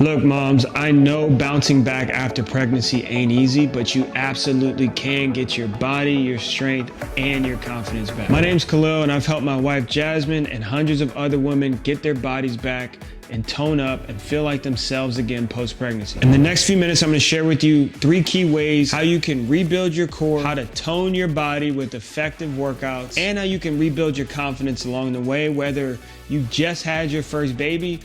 Look, moms, I know bouncing back after pregnancy ain't easy, but you absolutely can get your body, your strength, and your confidence back. My name's Khalil, and I've helped my wife Jasmine and hundreds of other women get their bodies back and tone up and feel like themselves again post-pregnancy. In the next few minutes, I'm gonna share with you 3 key ways how you can rebuild your core, how to tone your body with effective workouts, and how you can rebuild your confidence along the way, whether you just had your first baby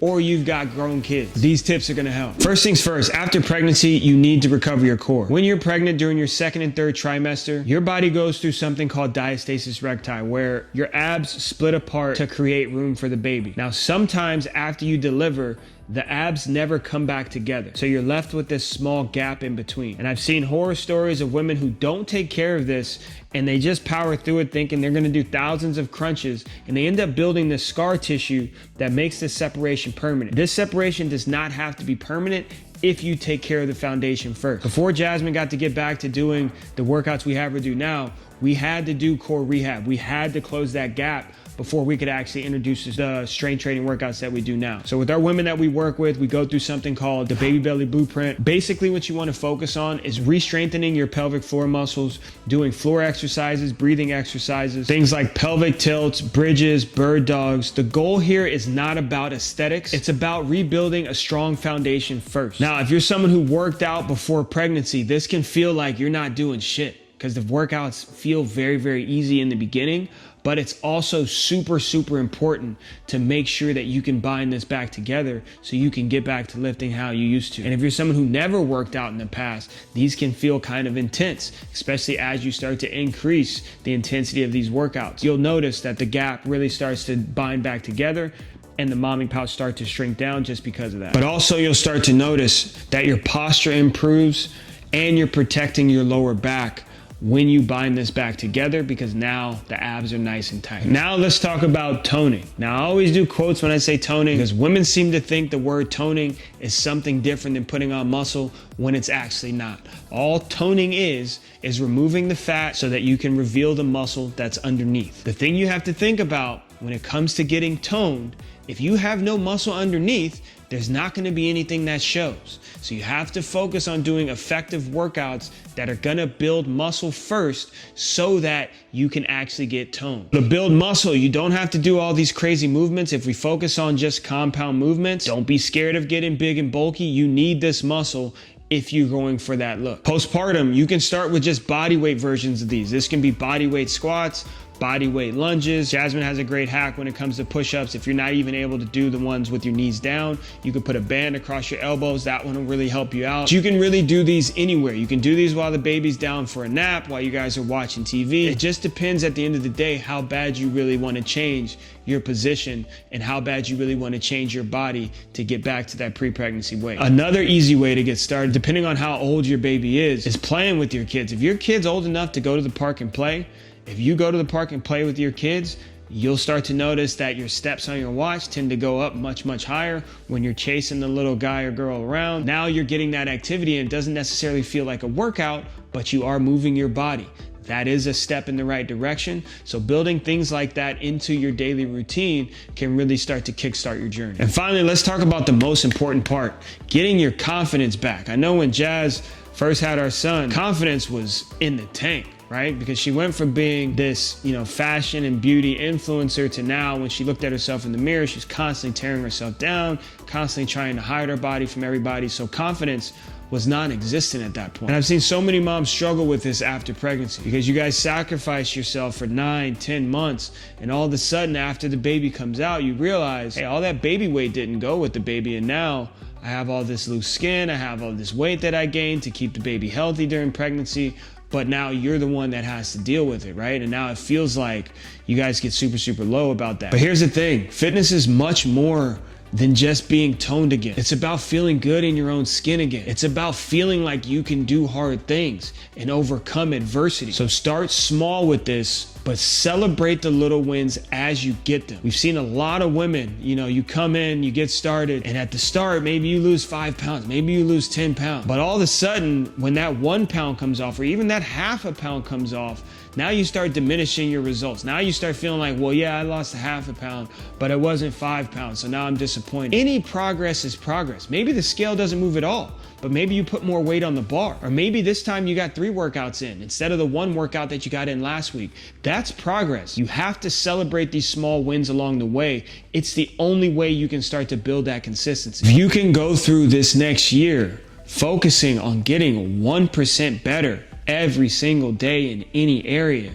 or you've got grown kids. These tips are gonna help. First things first, after pregnancy, you need to recover your core. When you're pregnant during your second and third trimester, your body goes through something called diastasis recti, where your abs split apart to create room for the baby. Now, sometimes after you deliver, the abs never come back together. So you're left with this small gap in between. And I've seen horror stories of women who don't take care of this and they just power through it thinking they're gonna do thousands of crunches, and they end up building this scar tissue that makes this separation permanent. This separation does not have to be permanent if you take care of the foundation first. Before Jasmine got to get back to doing the workouts we have her do now, we had to do core rehab. We had to close that gap before we could actually introduce the strength training workouts that we do now. So with our women that we work with, we go through something called the Baby Belly Blueprint. Basically what you wanna focus on is re-strengthening your pelvic floor muscles, doing floor exercises, breathing exercises, things like pelvic tilts, bridges, bird dogs. The goal here is not about aesthetics. It's about rebuilding a strong foundation first. Now, if you're someone who worked out before pregnancy, this can feel like you're not doing shit because the workouts feel very, very easy in the beginning, but it's also super, super important to make sure that you can bind this back together so you can get back to lifting how you used to. And if you're someone who never worked out in the past, these can feel kind of intense, especially as you start to increase the intensity of these workouts. You'll notice that the gap really starts to bind back together and the momming pouch start to shrink down just because of that. But also you'll start to notice that your posture improves and you're protecting your lower back when you bind this back together, because now the abs are nice and tight. Now let's talk about toning. Now I always do quotes when I say toning because women seem to think the word toning is something different than putting on muscle when it's actually not. All toning is removing the fat so that you can reveal the muscle that's underneath. The thing you have to think about when it comes to getting toned, if you have no muscle underneath, there's not gonna be anything that shows. So you have to focus on doing effective workouts that are gonna build muscle first so that you can actually get toned. To build muscle, you don't have to do all these crazy movements. If we focus on just compound movements, don't be scared of getting big and bulky. You need this muscle if you're going for that look. Postpartum, you can start with just body weight versions of these. This can be body weight squats, body weight lunges. Jasmine has a great hack when it comes to push-ups. If you're not even able to do the ones with your knees down, you can put a band across your elbows. That one will really help you out. You can really do these anywhere. You can do these while the baby's down for a nap, while you guys are watching TV. It just depends at the end of the day how bad you really want to change your position and how bad you really want to change your body to get back to that pre-pregnancy weight. Another easy way to get started, depending on how old your baby is playing with your kids. If your kid's old enough to go to the park and play, if you go to the park and play with your kids, you'll start to notice that your steps on your watch tend to go up much, much higher when you're chasing the little guy or girl around. Now you're getting that activity and it doesn't necessarily feel like a workout, but you are moving your body. That is a step in the right direction. So building things like that into your daily routine can really start to kickstart your journey. And finally, let's talk about the most important part, getting your confidence back. I know when Jazz first had our son, confidence was in the tank, right? Because she went from being this, fashion and beauty influencer to now when she looked at herself in the mirror, she's constantly tearing herself down, constantly trying to hide her body from everybody. So confidence was non-existent at that point. And I've seen so many moms struggle with this after pregnancy because you guys sacrifice yourself for 9, 10 months. And all of a sudden after the baby comes out, you realize, hey, all that baby weight didn't go with the baby. And now I have all this loose skin. I have all this weight that I gained to keep the baby healthy during pregnancy. But now you're the one that has to deal with it, right? And now it feels like you guys get super, super low about that. But here's the thing, fitness is much more than just being toned again. It's about feeling good in your own skin again. It's about feeling like you can do hard things and overcome adversity. So start small with this, but celebrate the little wins as you get them. We've seen a lot of women, you come in, you get started, and at the start, maybe you lose 5 pounds, maybe you lose 10 pounds. But all of a sudden, when that 1 pound comes off, or even that half a pound comes off, Now you start diminishing your results. Now you start feeling like, well, yeah, I lost a half a pound, but it wasn't 5 pounds, so now I'm disappointed. Any progress is progress. Maybe the scale doesn't move at all, but maybe you put more weight on the bar. Or maybe this time you got 3 workouts in instead of the 1 workout that you got in last week. That's progress. You have to celebrate these small wins along the way. It's the only way you can start to build that consistency. If you can go through this next year focusing on getting 1% better every single day in any area,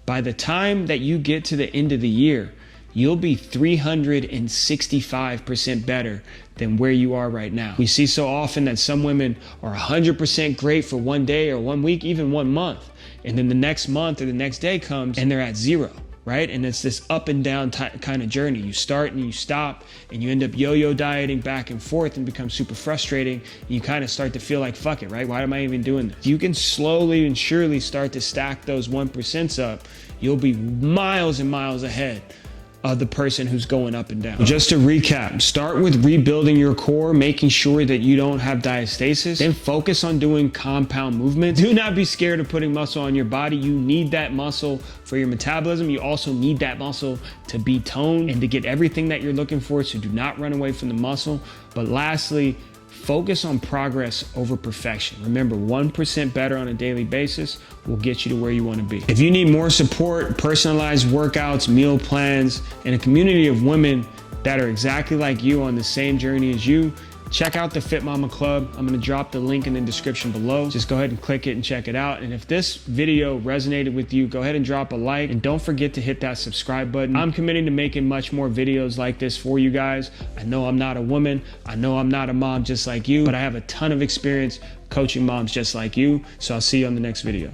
by the time that you get to the end of the year, you'll be 365% better than where you are right now. We see so often that some women are 100% great for 1 day or 1 week, even 1 month. And then the next month or the next day comes and they're at 0. Right? And it's this up and down kind of journey. You start and you stop and you end up yo-yo dieting back and forth and become super frustrating. And you kind of start to feel like, fuck it, right? Why am I even doing this? You can slowly and surely start to stack those 1% up. You'll be miles and miles ahead of the person who's going up and down. Just to recap, start with rebuilding your core, making sure that you don't have diastasis, then focus on doing compound movement. Do not be scared of putting muscle on your body. You need that muscle for your metabolism. You also need that muscle to be toned and to get everything that you're looking for, so do not run away from the muscle. But lastly, focus on progress over perfection. Remember, 1% better on a daily basis will get you to where you want to be. If you need more support, personalized workouts, meal plans, and a community of women that are exactly like you on the same journey as you, check out the FitMama Club. I'm going to drop the link in the description below. Just go ahead and click it and check it out. And if this video resonated with you, go ahead and drop a like, and don't forget to hit that subscribe button. I'm committing to making much more videos like this for you guys. I know I'm not a woman. I know I'm not a mom just like you, but I have a ton of experience coaching moms just like you. So I'll see you on the next video.